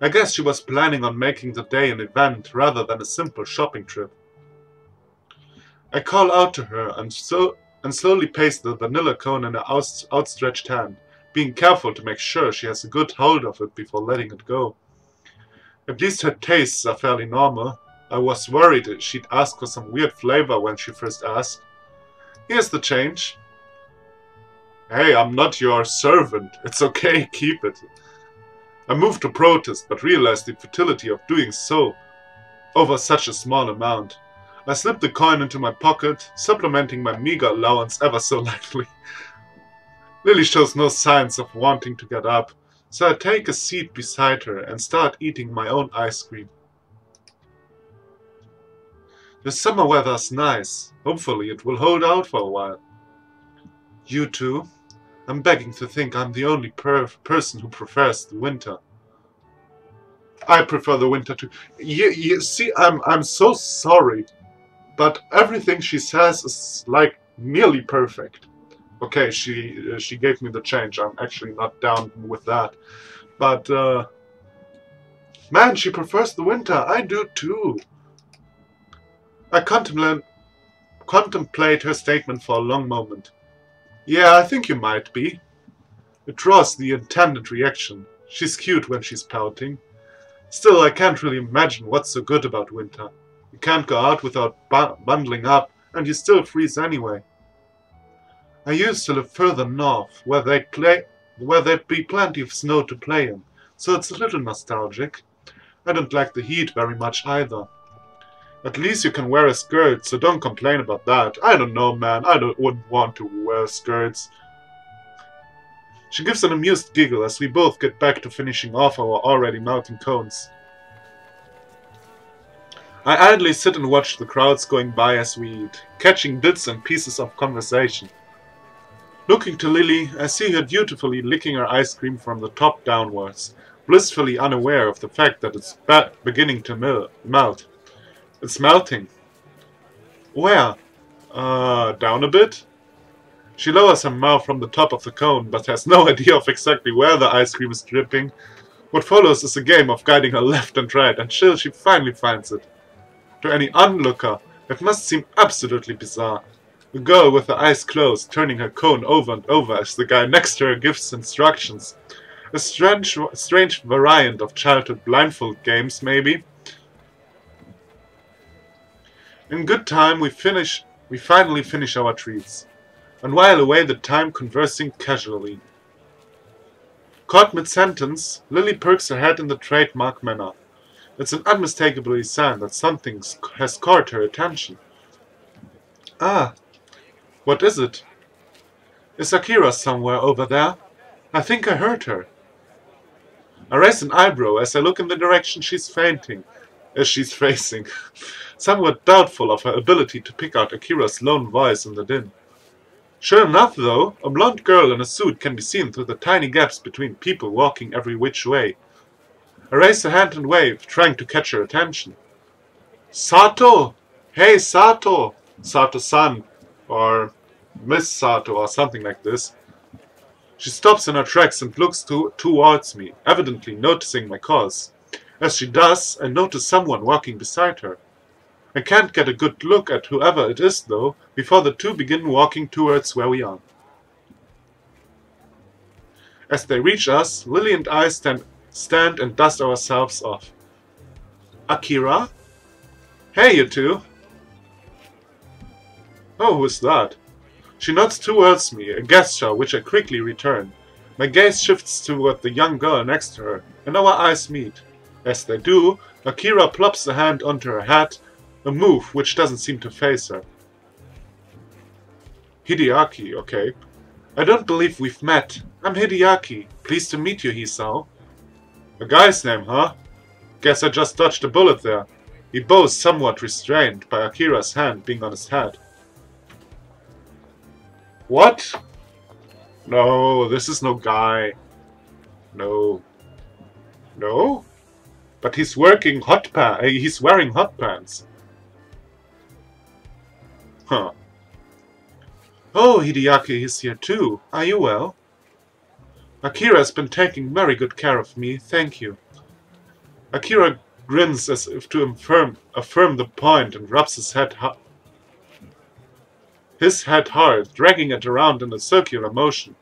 I guess she was planning on making the day an event rather than a simple shopping trip. I call out to her and slowly paste the vanilla cone in her outstretched hand, being careful to make sure she has a good hold of it before letting it go. At least her tastes are fairly normal. I was worried that she'd ask for some weird flavor when she first asked. Here's the change. Hey, I'm not your servant. It's okay, keep it. I moved to protest, but realized the futility of doing so over such a small amount. I slipped the coin into my pocket, supplementing my meager allowance ever so lightly. Lily shows no signs of wanting to get up, so I take a seat beside her and start eating my own ice cream. The summer weather's nice. Hopefully it will hold out for a while. You too? I'm begging to think I'm the only person who prefers the winter. I prefer the winter too. You see, I'm so sorry, but everything she says is like nearly perfect. Okay, she gave me the change. I'm actually not down with that, but man, she prefers the winter. I do too. I contemplate her statement for a long moment. Yeah, I think you might be. It draws the intended reaction. She's cute when she's pouting. Still, I can't really imagine what's so good about winter. You can't go out without bundling up, and you still freeze anyway. I used to live further north, where there'd be plenty of snow to play in, so it's a little nostalgic. I don't like the heat very much either. At least you can wear a skirt, so don't complain about that. I don't know, man. Wouldn't want to wear skirts. She gives an amused giggle as we both get back to finishing off our already melting cones. I idly sit and watch the crowds going by as we eat, catching bits and pieces of conversation. Looking to Lily, I see her dutifully licking her ice cream from the top downwards, blissfully unaware of the fact that it's beginning to melt. It's melting. Where? Down a bit? She lowers her mouth from the top of the cone, but has no idea of exactly where the ice cream is dripping. What follows is a game of guiding her left and right until she finally finds it. To any onlooker, it must seem absolutely bizarre. The girl with her eyes closed, turning her cone over and over as the guy next to her gives instructions. A strange variant of childhood blindfold games, maybe. In good time, we finally finish our treats, and while away the time conversing casually. Caught mid-sentence, Lily perks her head in the trademark manner. It's an unmistakable sign that something has caught her attention. Ah, what is it? Is Akira somewhere over there? I think I heard her. I raise an eyebrow as I look in the direction she's facing, somewhat doubtful of her ability to pick out Akira's lone voice in the din. Sure enough, though, a blonde girl in a suit can be seen through the tiny gaps between people walking every which way. I raise a hand and wave, trying to catch her attention. Sato! Hey, Sato! Sato-san, or Miss Sato, or something like this. She stops in her tracks and looks towards me, evidently noticing my cause. As she does, I notice someone walking beside her. I can't get a good look at whoever it is, though, before the two begin walking towards where we are. As they reach us, Lily and I stand and dust ourselves off. Akira? Hey, you two! Oh, who's that? She nods towards me, a gesture which I quickly return. My gaze shifts toward the young girl next to her, and our eyes meet. As they do, Akira plops a hand onto her head, a move which doesn't seem to faze her. Hideaki, okay. I don't believe we've met. I'm Hideaki. Pleased to meet you, Hisao. A guy's name, huh? Guess I just dodged a bullet there. He bows somewhat restrained by Akira's hand being on his head. What? No, this is no guy. No. No? But he's wearing hot pants. Huh. Oh, Hideaki is here too. Are you well? Akira has been taking very good care of me, thank you. Akira grins as if to affirm the point and rubs his head hard, dragging it around in a circular motion.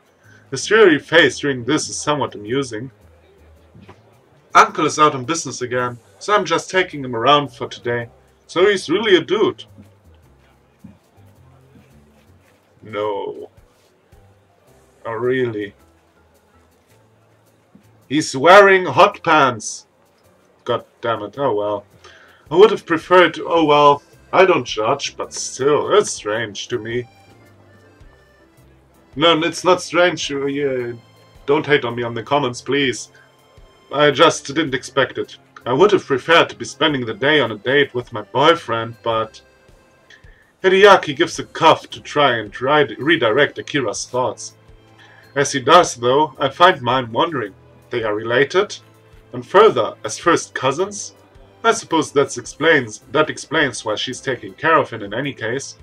His dreary face during this is somewhat amusing. Uncle is out on business again, so I'm just taking him around for today. So he's really a dude. No. Oh, really? He's wearing hot pants! God damn it, oh well. I would have preferred to, oh well, I don't judge, but still, it's strange to me. No, it's not strange, don't hate on me on the comments, please. I just didn't expect it. I would have preferred to be spending the day on a date with my boyfriend, but... Hideaki gives a cough to try and redirect Akira's thoughts. As he does, though, I find mine wondering. They are related? And further, as first cousins? I suppose that explains why she's taking care of him in any case.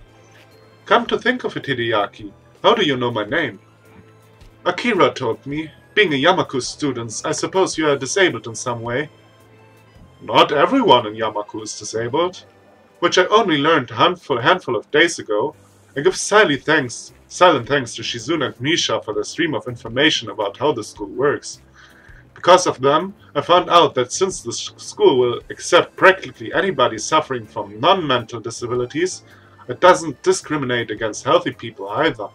Come to think of it, Hideaki, how do you know my name? Akira told me. Being a Yamaku student, I suppose you are disabled in some way. Not everyone in Yamaku is disabled. Which I only learned a handful of days ago. I give silent thanks to Shizune and Misha for their stream of information about how the school works. Because of them, I found out that since the school will accept practically anybody suffering from non-mental disabilities, it doesn't discriminate against healthy people either.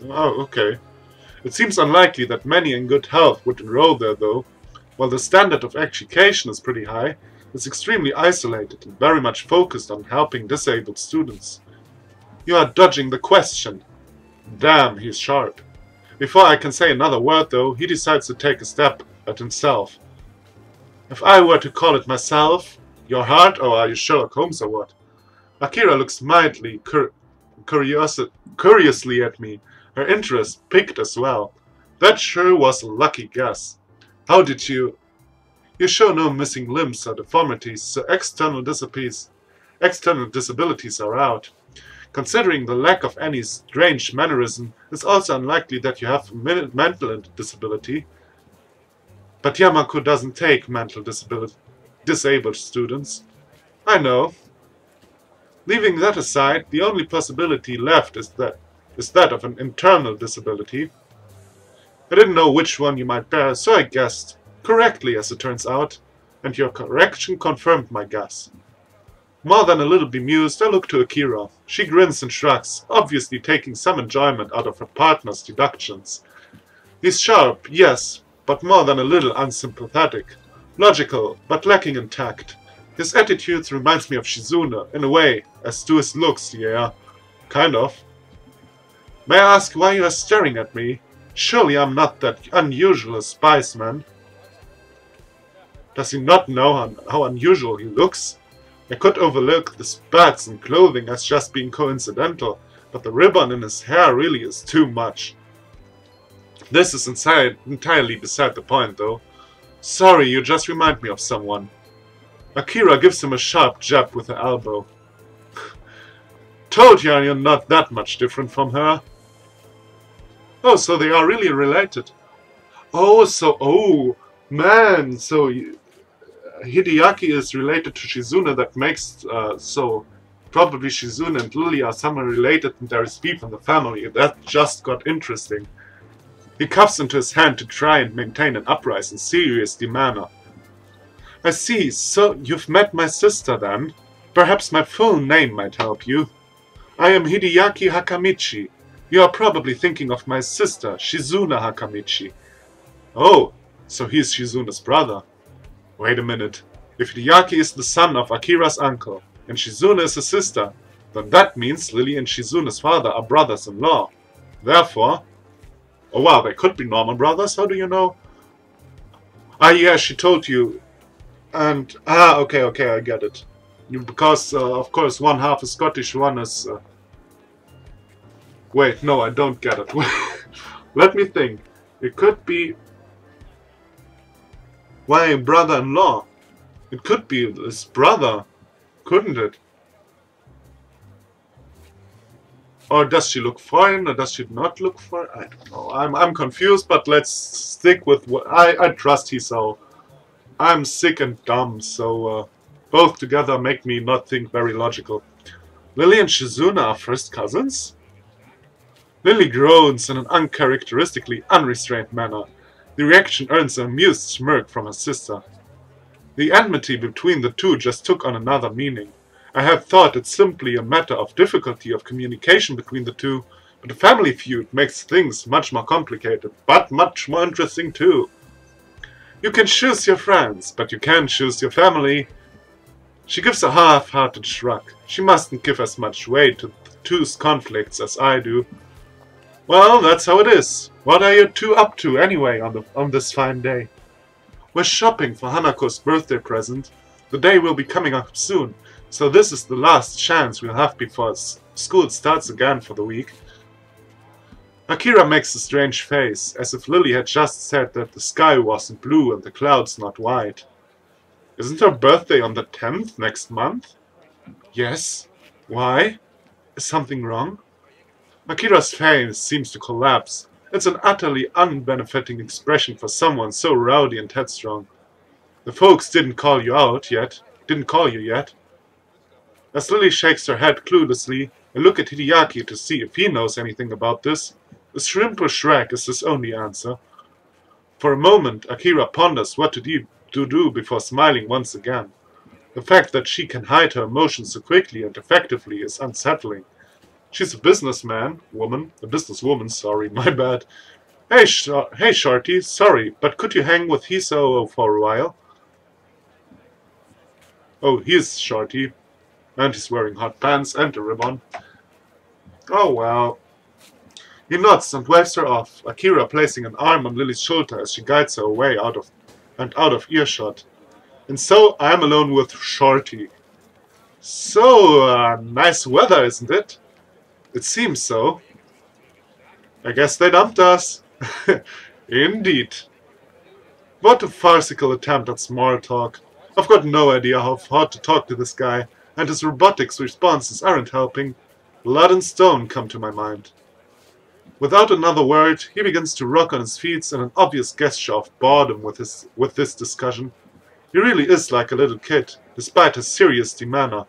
Oh, okay. It seems unlikely that many in good health would enroll there, though. While the standard of education is pretty high, it's extremely isolated and very much focused on helping disabled students. You are dodging the question. Damn, he's sharp. Before I can say another word, though, he decides to take a step at himself. If I were to call it myself, your heart, or are you Sherlock Holmes or what? Akira looks mildly curiously at me, her interest piqued as well. That sure was a lucky guess. How did you... You show no missing limbs or deformities, so external disabilities are out. Considering the lack of any strange mannerism, it's also unlikely that you have a mental disability. But Yamako doesn't take disabled students. I know. Leaving that aside, the only possibility left is that of an internal disability. I didn't know which one you might bear, so I guessed. Correctly, as it turns out, and your correction confirmed my guess. More than a little bemused, I look to Akira. She grins and shrugs, obviously taking some enjoyment out of her partner's deductions. He's sharp, yes, but more than a little unsympathetic. Logical, but lacking in tact. His attitude reminds me of Shizune, in a way, as do his looks, yeah. Kind of. May I ask why you are staring at me? Surely I'm not that unusual a spiceman. Does he not know how unusual he looks? I could overlook the spats and clothing as just being coincidental, but the ribbon in his hair really is too much. This is entirely beside the point, though. Sorry, you just remind me of someone. Akira gives him a sharp jab with her elbow. Told you you're not that much different from her. Oh, so they are really related. Oh, man, so Hideaki is related to Shizune. That makes, so probably Shizune and Lily are somehow related and there is beef in the family. That just got interesting. He cups into his hand to try and maintain an upright and serious demeanor. I see, so you've met my sister then? Perhaps my full name might help you. I am Hideaki Hakamichi. You are probably thinking of my sister, Shizune Hakamichi. Oh, so he is Shizune's brother. Wait a minute. If Hideaki is the son of Akira's uncle, and Shizune is his sister, then that means Lily and Shizune's father are brothers-in-law. Therefore... Oh wow, they could be normal brothers, how do you know? Ah yeah, she told you. And... okay, I get it. Because, of course, one half is Scottish, one is... Wait, no, I don't get it. Let me think. It could be... Why, brother-in-law? It could be his brother, couldn't it? Or does she look foreign, or does she not look foreign? I don't know. I'm confused, but let's stick with what... I trust Hisao. I'm sick and dumb, so both together make me not think very logical. Lily and Shizune are first cousins? Lily groans in an uncharacteristically unrestrained manner. The reaction earns an amused smirk from her sister. The enmity between the two just took on another meaning. I had thought it simply a matter of difficulty of communication between the two, but the family feud makes things much more complicated, but much more interesting too. You can choose your friends, but you can't choose your family. She gives a half-hearted shrug. She mustn't give as much weight to the two's conflicts as I do. Well, that's how it is. What are you two up to anyway on this fine day? We're shopping for Hanako's birthday present. The day will be coming up soon, so this is the last chance we'll have before school starts again for the week. Akira makes a strange face, as if Lily had just said that the sky wasn't blue and the clouds not white. Isn't her birthday on the 10th next month? Yes. Why? Is something wrong? Akira's face seems to collapse. It's an utterly unbenefiting expression for someone so rowdy and headstrong. The folks didn't call you yet. As Lily shakes her head cluelessly, I look at Hideaki to see if he knows anything about this. A shrimp or shrug is his only answer. For a moment, Akira ponders what to do before smiling once again. The fact that she can hide her emotions so quickly and effectively is unsettling. She's a businesswoman, sorry, my bad. Hey, Shorty, sorry, but could you hang with Hiso for a while? Oh, he's Shorty, and he's wearing hot pants and a ribbon. Oh well. He nods and waves her off, Akira placing an arm on Lily's shoulder as she guides her away out of earshot. And so I'm alone with Shorty. So, nice weather, isn't it? It seems so. I guess they dumped us. Indeed. What a farcical attempt at small talk. I've got no idea how to talk to this guy, and his robotics responses aren't helping. Blood and stone come to my mind. Without another word, he begins to rock on his feet in an obvious gesture of boredom with this discussion. He really is like a little kid, despite his serious demeanor.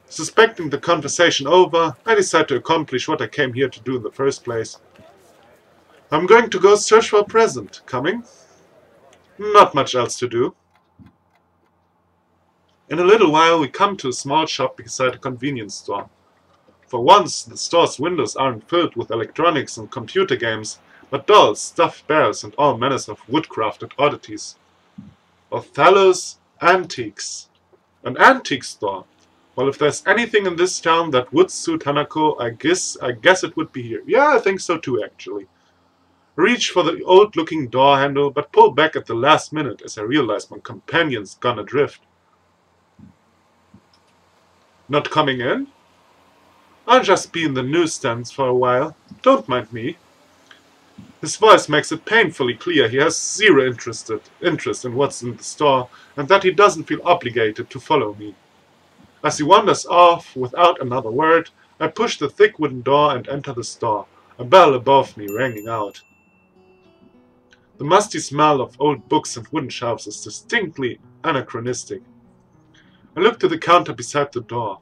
Suspecting the conversation over, I decide to accomplish what I came here to do in the first place. I'm going to go search for a present. Coming? Not much else to do. In a little while we come to a small shop beside a convenience store. For once, the store's windows aren't filled with electronics and computer games, but dolls, stuffed bears, and all manners of woodcrafted oddities. Othello's Antiques. An antique store. Well, if there's anything in this town that would suit Hanako, I guess it would be here. Yeah, I think so too, actually. Reach for the old-looking door handle, but pull back at the last minute as I realize my companion's gone adrift. Not coming in? I'll just be in the newsstands for a while. Don't mind me. His voice makes it painfully clear he has zero interest in what's in the store, and that he doesn't feel obligated to follow me. As he wanders off without another word, I push the thick wooden door and enter the store, a bell above me ringing out. The musty smell of old books and wooden shelves is distinctly anachronistic. I look to the counter beside the door.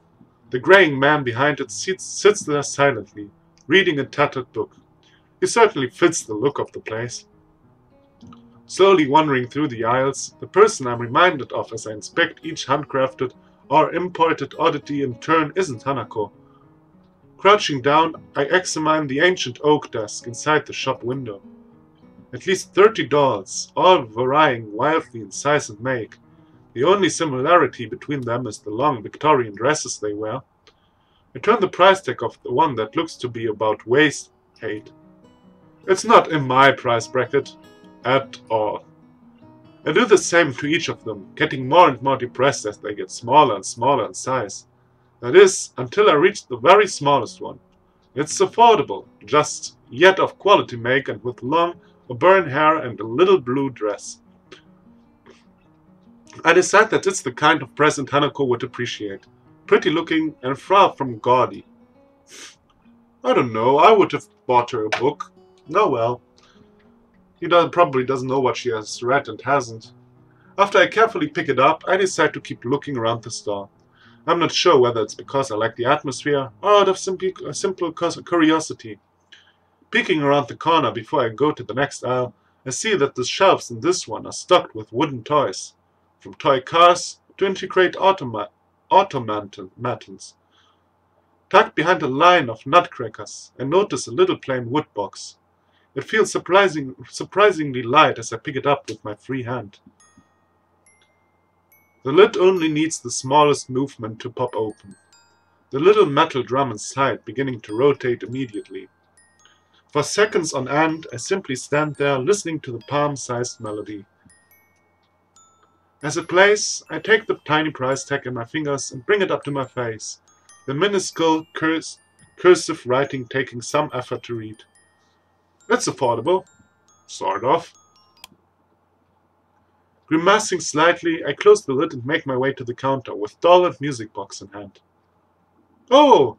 The graying man behind it sits there silently, reading a tattered book. He certainly fits the look of the place. Slowly wandering through the aisles, the person I'm reminded of as I inspect each handcrafted or imported oddity in turn isn't Hanako. Crouching down, I examine the ancient oak desk inside the shop window. At least 30 dolls, all varying wildly in size and make. The only similarity between them is the long Victorian dresses they wear. I turn the price tag of the one that looks to be about waist height. It's not in my price bracket at all. I do the same to each of them, getting more and more depressed as they get smaller and smaller in size. That is, until I reach the very smallest one. It's affordable, just yet of quality make and with long, auburn hair and a little blue dress. I decide that it's the kind of present Hanako would appreciate. Pretty looking and far from gaudy. I don't know, I would have bought her a book. No well. He probably doesn't know what she has read and hasn't. After I carefully pick it up, I decide to keep looking around the store. I'm not sure whether it's because I like the atmosphere or out of simple curiosity. Peeking around the corner before I go to the next aisle, I see that the shelves in this one are stocked with wooden toys, from toy cars to intricate automatons. Tucked behind a line of nutcrackers, I notice a little plain wood box. It feels surprisingly light as I pick it up with my free hand. The lid only needs the smallest movement to pop open. The little metal drum inside beginning to rotate immediately. For seconds on end, I simply stand there listening to the palm-sized melody. As it plays, I take the tiny price tag in my fingers and bring it up to my face, the minuscule cursive writing taking some effort to read. It's affordable. Sort of. Grimacing slightly, I close the lid and make my way to the counter with doll and music box in hand. Oh!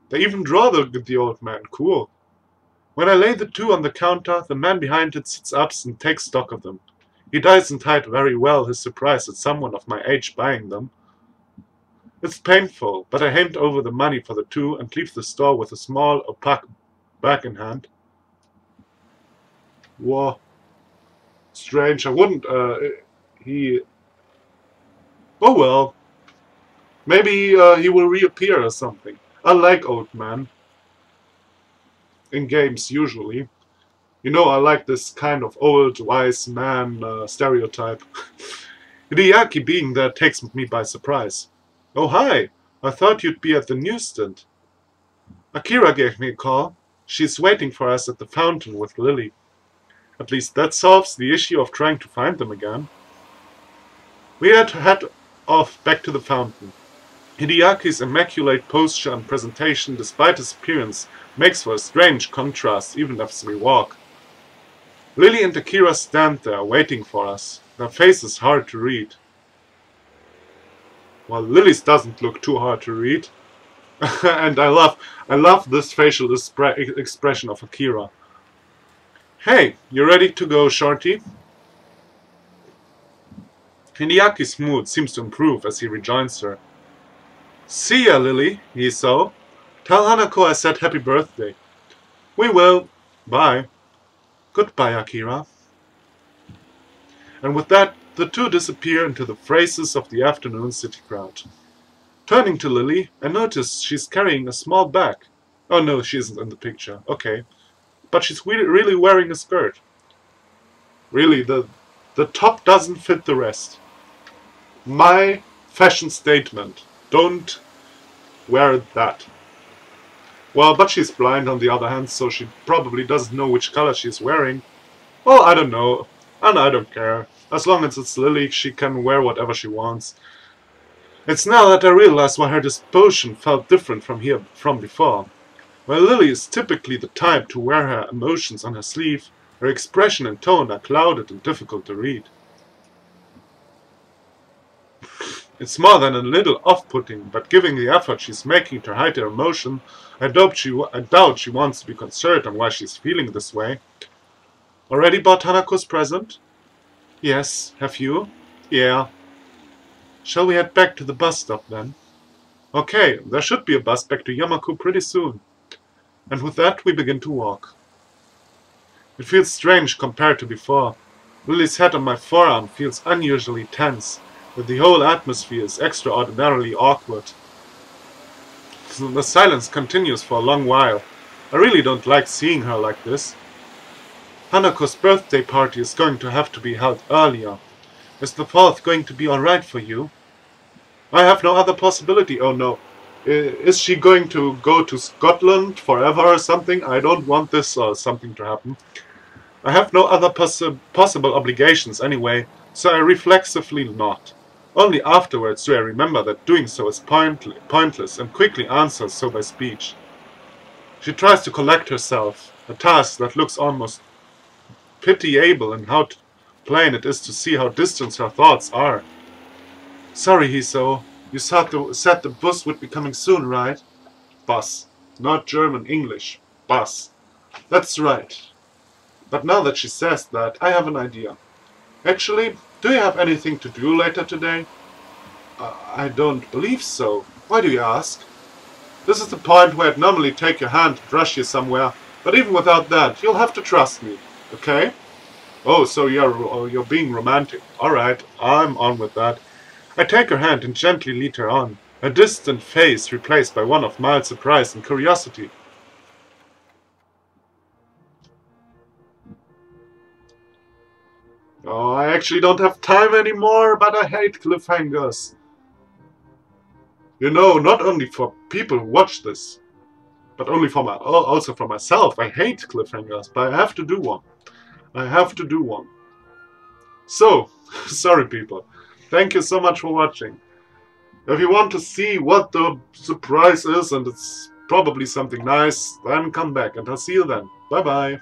They even draw the old man. Cool. When I lay the two on the counter, the man behind it sits up and takes stock of them. He doesn't hide very well his surprise at someone of my age buying them. It's painful, but I hand over the money for the two and leave the store with a small, opaque bag in hand. Whoa. Strange. I wouldn't, Oh well. Maybe he will reappear or something. I like old men. In games, usually. You know, I like this kind of old, wise man stereotype. Hideaki being there takes me by surprise. Oh, hi! I thought you'd be at the newsstand. Akira gave me a call. She's waiting for us at the fountain with Lily. At least that solves the issue of trying to find them again. We had to head off back to the fountain. Hideaki's immaculate posture and presentation, despite his appearance, makes for a strange contrast even as we walk. Lily and Akira stand there, waiting for us, their faces hard to read. Well, Lily's doesn't look too hard to read. And I love this facial expression of Akira. Hey, you ready to go, Shorty? Hideaki's mood seems to improve as he rejoins her. See ya, Lily, Hiso. Tell Hanako I said happy birthday. We will. Bye. Goodbye, Akira. And with that, the two disappear into the phrases of the afternoon city crowd. Turning to Lily, I notice she's carrying a small bag. Oh no, she isn't in the picture. Okay. But she's really wearing a skirt. Really, the top doesn't fit the rest. My fashion statement. Don't wear that. Well, but she's blind on the other hand, so she probably doesn't know which color she's wearing. Well, I don't know. And I don't care. As long as it's Lily, she can wear whatever she wants. It's now that I realize why her disposition felt different from before. While Lily is typically the type to wear her emotions on her sleeve, her expression and tone are clouded and difficult to read. It's more than a little off-putting, but given the effort she's making to hide her emotion, I doubt she wants to be concerned on why she's feeling this way. Already bought Hanako's present? Yes. Have you? Yeah. Shall we head back to the bus stop then? Okay, there should be a bus back to Yamaku pretty soon. And with that, we begin to walk. It feels strange compared to before. Lily's head on my forearm feels unusually tense, but the whole atmosphere is extraordinarily awkward. So the silence continues for a long while. I really don't like seeing her like this. Hanako's birthday party is going to have to be held earlier. Is the 4th going to be alright for you? I have no other possibility. Oh no. Is she going to go to Scotland forever or something? I don't want this or something to happen. I have no other possible obligations anyway, so I reflexively nod. Only afterwards do I remember that doing so is pointless and quickly answers so by speech. She tries to collect herself, a task that looks almost pitiable in how plain it is to see how distant her thoughts are. Sorry, Hiso. You said the bus would be coming soon, right? Bus. Not German, English. Bus. That's right. But now that she says that, I have an idea. Actually, do you have anything to do later today? I don't believe so. Why do you ask? This is the point where I'd normally take your hand and rush you somewhere, but even without that, you'll have to trust me, okay? Oh, so you're being romantic. Alright, I'm on with that. I take her hand and gently lead her on, a distant face replaced by one of mild surprise and curiosity. Oh, I actually don't have time anymore, but I hate cliffhangers. You know, not only for people who watch this, but also for myself. I hate cliffhangers, but I have to do one. I have to do one. So, sorry people. Thank you so much for watching. If you want to see what the surprise is, and it's probably something nice, then come back and I'll see you then. Bye bye.